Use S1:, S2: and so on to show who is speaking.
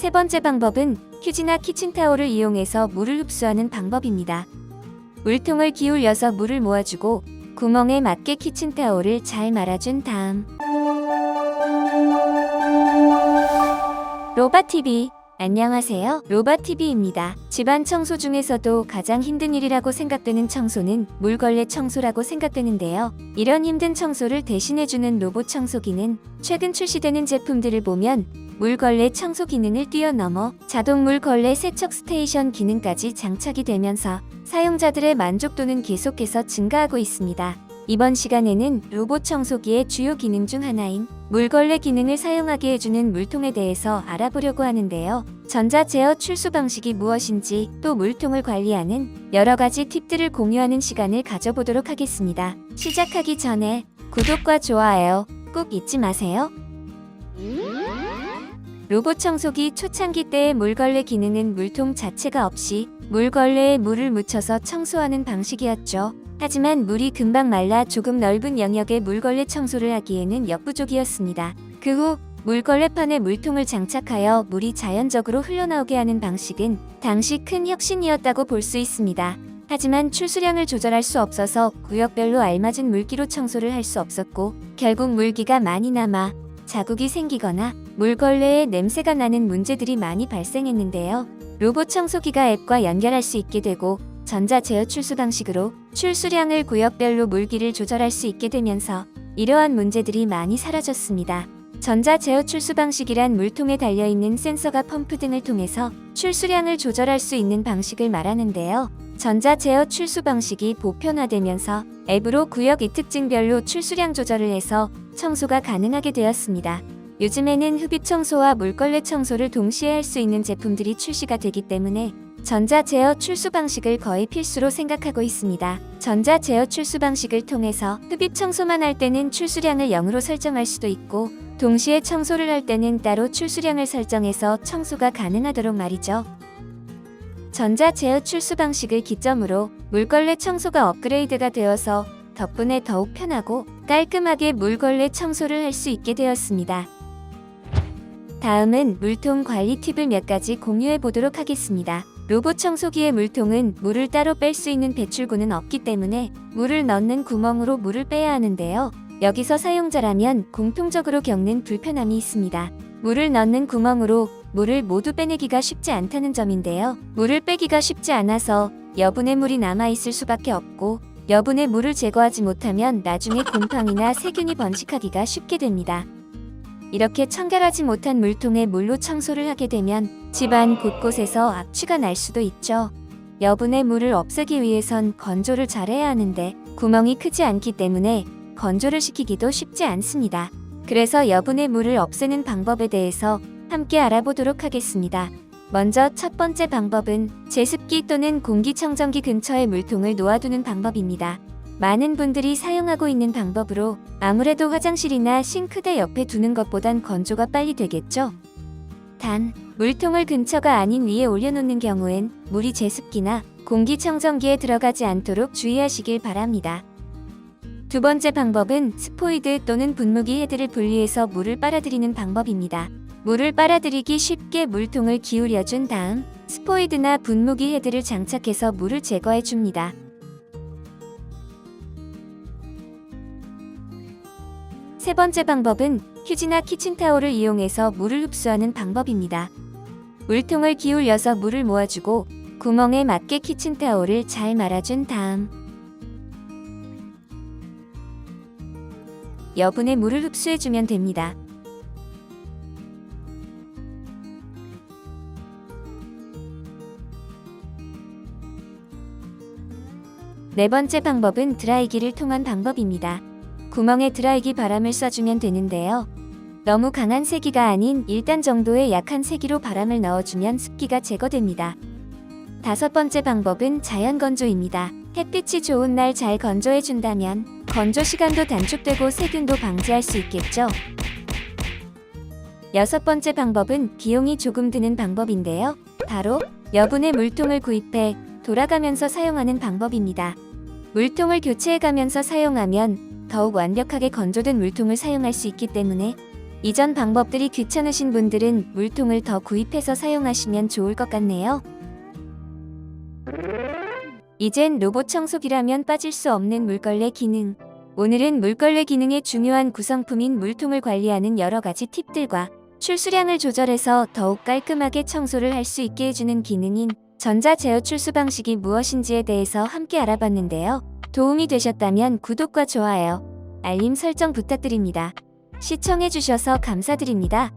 S1: 세 번째 방법은 휴지나 키친타올을 이용해서 물을 흡수하는 방법입니다. 물통을 기울여서 물을 모아주고 구멍에 맞게 키친타올을 잘 말아준 다음 로바TV 안녕하세요. 로바TV입니다. 집안 청소 중에서도 가장 힘든 일이라고 생각되는 청소는 물걸레 청소라고 생각되는데요. 이런 힘든 청소를 대신해주는 로봇 청소기는 최근 출시되는 제품들을 보면 물걸레 청소 기능을 뛰어넘어 자동 물걸레 세척 스테이션 기능까지 장착이 되면서 사용자들의 만족도는 계속해서 증가하고 있습니다. 이번 시간에는 로봇 청소기의 주요 기능 중 하나인 물걸레 기능을 사용하게 해주는 물통에 대해서 알아보려고 하는데요. 전자 제어 출수 방식이 무엇인지 또 물통을 관리하는 여러 가지 팁들을 공유하는 시간을 가져보도록 하겠습니다. 시작하기 전에 구독과 좋아요 꼭 잊지 마세요. 로봇 청소기 초창기 때의 물걸레 기능은 물통 자체가 없이 물걸레에 물을 묻혀서 청소하는 방식이었죠. 하지만 물이 금방 말라 조금 넓은 영역의 물걸레 청소를 하기에는 역부족이었습니다. 그 후 물걸레판에 물통을 장착하여 물이 자연적으로 흘러나오게 하는 방식은 당시 큰 혁신이었다고 볼 수 있습니다. 하지만 출수량을 조절할 수 없어서 구역별로 알맞은 물기로 청소를 할 수 없었고 결국 물기가 많이 남아 자국이 생기거나 물걸레에 냄새가 나는 문제들이 많이 발생했는데요. 로봇 청소기가 앱과 연결할 수 있게 되고 전자 제어 출수 방식으로 출수량을 구역별로 물기를 조절할 수 있게 되면서 이러한 문제들이 많이 사라졌습니다. 전자 제어 출수 방식이란 물통에 달려있는 센서가 펌프 등을 통해서 출수량을 조절할 수 있는 방식을 말하는데요. 전자 제어 출수 방식이 보편화되면서 앱으로 구역 이특징별로 출수량 조절을 해서 청소가 가능하게 되었습니다. 요즘에는 흡입 청소와 물걸레 청소를 동시에 할 수 있는 제품들이 출시가 되기 때문에 전자 제어 출수 방식을 거의 필수로 생각하고 있습니다. 전자 제어 출수 방식을 통해서 흡입 청소만 할 때는 출수량을 0으로 설정할 수도 있고 동시에 청소를 할 때는 따로 출수량을 설정해서 청소가 가능하도록 말이죠. 전자 제어 출수 방식을 기점으로 물걸레 청소가 업그레이드가 되어서 덕분에 더욱 편하고 깔끔하게 물걸레 청소를 할 수 있게 되었습니다. 다음은 물통 관리 팁을 몇 가지 공유해 보도록 하겠습니다. 로봇 청소기의 물통은 물을 따로 뺄 수 있는 배출구는 없기 때문에 물을 넣는 구멍으로 물을 빼야 하는데요. 여기서 사용자라면 공통적으로 겪는 불편함이 있습니다. 물을 넣는 구멍으로 물을 모두 빼내기가 쉽지 않다는 점인데요. 물을 빼기가 쉽지 않아서 여분의 물이 남아있을 수밖에 없고 여분의 물을 제거하지 못하면 나중에 곰팡이나 세균이 번식하기가 쉽게 됩니다. 이렇게 청결하지 못한 물통에 물로 청소를 하게 되면 집안 곳곳에서 악취가 날 수도 있죠. 여분의 물을 없애기 위해선 건조를 잘해야 하는데 구멍이 크지 않기 때문에 건조를 시키기도 쉽지 않습니다. 그래서 여분의 물을 없애는 방법에 대해서 함께 알아보도록 하겠습니다. 먼저 첫 번째 방법은 제습기 또는 공기청정기 근처에 물통을 놓아두는 방법입니다. 많은 분들이 사용하고 있는 방법으로 아무래도 화장실이나 싱크대 옆에 두는 것보단 건조가 빨리 되겠죠? 단, 물통을 근처가 아닌 위에 올려놓는 경우엔 물이 제습기나 공기청정기에 들어가지 않도록 주의하시길 바랍니다. 두 번째 방법은 스포이드 또는 분무기 헤드를 분리해서 물을 빨아들이는 방법입니다. 물을 빨아들이기 쉽게 물통을 기울여준 다음 스포이드나 분무기 헤드를 장착해서 물을 제거해 줍니다. 세 번째 방법은 휴지나 키친타올을 이용해서 물을 흡수하는 방법입니다. 물통을 기울여서 물을 모아주고 구멍에 맞게 키친타올을 잘 말아준 다음 여분의 물을 흡수해주면 됩니다. 네 번째 방법은 드라이기를 통한 방법입니다. 구멍에 드라이기 바람을 쏴주면 되는데요. 너무 강한 세기가 아닌 1단 정도의 약한 세기로 바람을 넣어주면 습기가 제거됩니다. 다섯 번째 방법은 자연 건조입니다. 햇빛이 좋은 날 잘 건조해준다면 건조 시간도 단축되고 세균도 방지할 수 있겠죠. 여섯 번째 방법은 비용이 조금 드는 방법인데요. 바로 여분의 물통을 구입해 돌아가면서 사용하는 방법입니다. 물통을 교체해가면서 사용하면 더욱 완벽하게 건조된 물통을 사용할 수 있기 때문에 이전 방법들이 귀찮으신 분들은 물통을 더 구입해서 사용하시면 좋을 것 같네요. 이젠 로봇 청소기라면 빠질 수 없는 물걸레 기능. 오늘은 물걸레 기능의 중요한 구성품인 물통을 관리하는 여러 가지 팁들과 출수량을 조절해서 더욱 깔끔하게 청소를 할 수 있게 해주는 기능인 전자 제어 출수 방식이 무엇인지에 대해서 함께 알아봤는데요. 도움이 되셨다면 구독과 좋아요, 알림 설정 부탁드립니다. 시청해주셔서 감사드립니다.